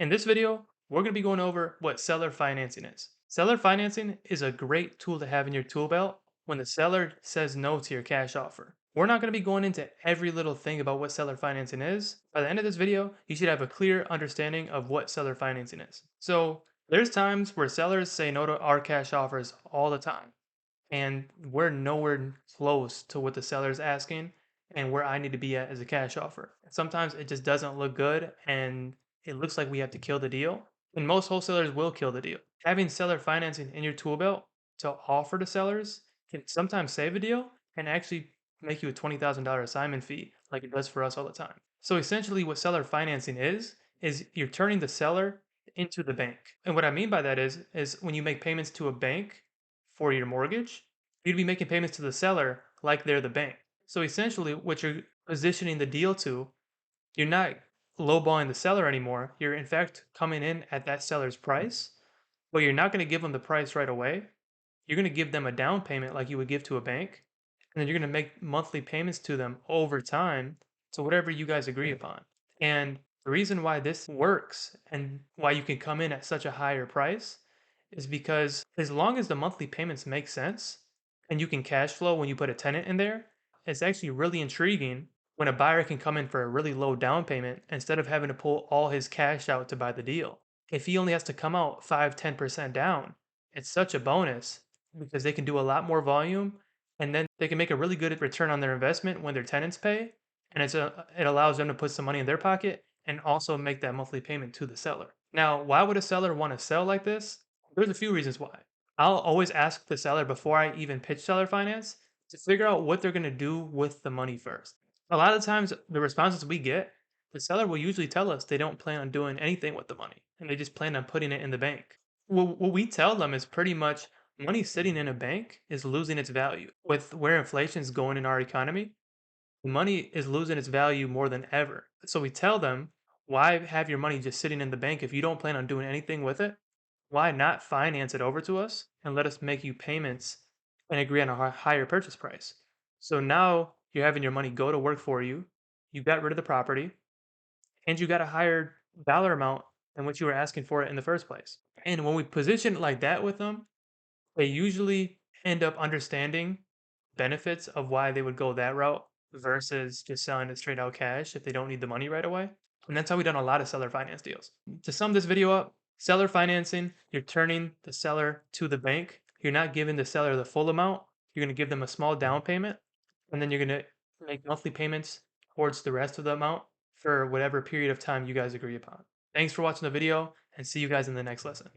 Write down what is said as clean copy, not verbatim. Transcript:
In this video, we're going to be going over what seller financing is. Seller financing is a great tool to have in your tool belt when the seller says no to your cash offer. We're not going to be going into every little thing about what seller financing is. By the end of this video, you should have a clear understanding of what seller financing is. So, there's times where sellers say no to our cash offers all the time, and we're nowhere close to what the seller's asking and where I need to be at as a cash offer. Sometimes it just doesn't look good and it looks like we have to kill the deal. And most wholesalers will kill the deal. Having seller financing in your tool belt to offer to sellers can sometimes save a deal and actually make you a $20,000 assignment fee like it does for us all the time. So essentially what seller financing is you're turning the seller into the bank. And what I mean by that is when you make payments to a bank for your mortgage, you'd be making payments to the seller like they're the bank. So essentially, what you're positioning the deal to, you're not lowballing the seller anymore. You're in fact coming in at that seller's price, but you're not going to give them the price right away. You're going to give them a down payment like you would give to a bank, and then you're going to make monthly payments to them over time to whatever you guys agree upon. And the reason why this works and why you can come in at such a higher price is because as long as the monthly payments make sense and you can cash flow when you put a tenant in there, it's actually really intriguing when a buyer can come in for a really low down payment instead of having to pull all his cash out to buy the deal. If he only has to come out 5-10% down, it's such a bonus because they can do a lot more volume and then they can make a really good return on their investment when their tenants pay. And it allows them to put some money in their pocket and also make that monthly payment to the seller. Now, why would a seller want to sell like this? There's a few reasons why. I'll always ask the seller before I even pitch seller finance to figure out what they're going to do with the money first. A lot of times, the responses we get, the seller will usually tell us they don't plan on doing anything with the money and they just plan on putting it in the bank. What we tell them is pretty much money sitting in a bank is losing its value. With where inflation is going in our economy, money is losing its value more than ever. So we tell them, why have your money just sitting in the bank if you don't plan on doing anything with it? Why not finance it over to us and let us make you payments and agree on a higher purchase price? So now you're having your money go to work for you. You got rid of the property and you got a higher dollar amount than what you were asking for it in the first place. And when we position it like that with them, they usually end up understanding benefits of why they would go that route versus just selling it straight out cash if they don't need the money right away. And that's how we've done a lot of seller finance deals. To sum this video up, seller financing, you're turning the seller to the bank. You're not giving the seller the full amount. You're going to give them a small down payment, and then you're going to make monthly payments towards the rest of the amount for whatever period of time you guys agree upon. Thanks for watching the video, and see you guys in the next lesson.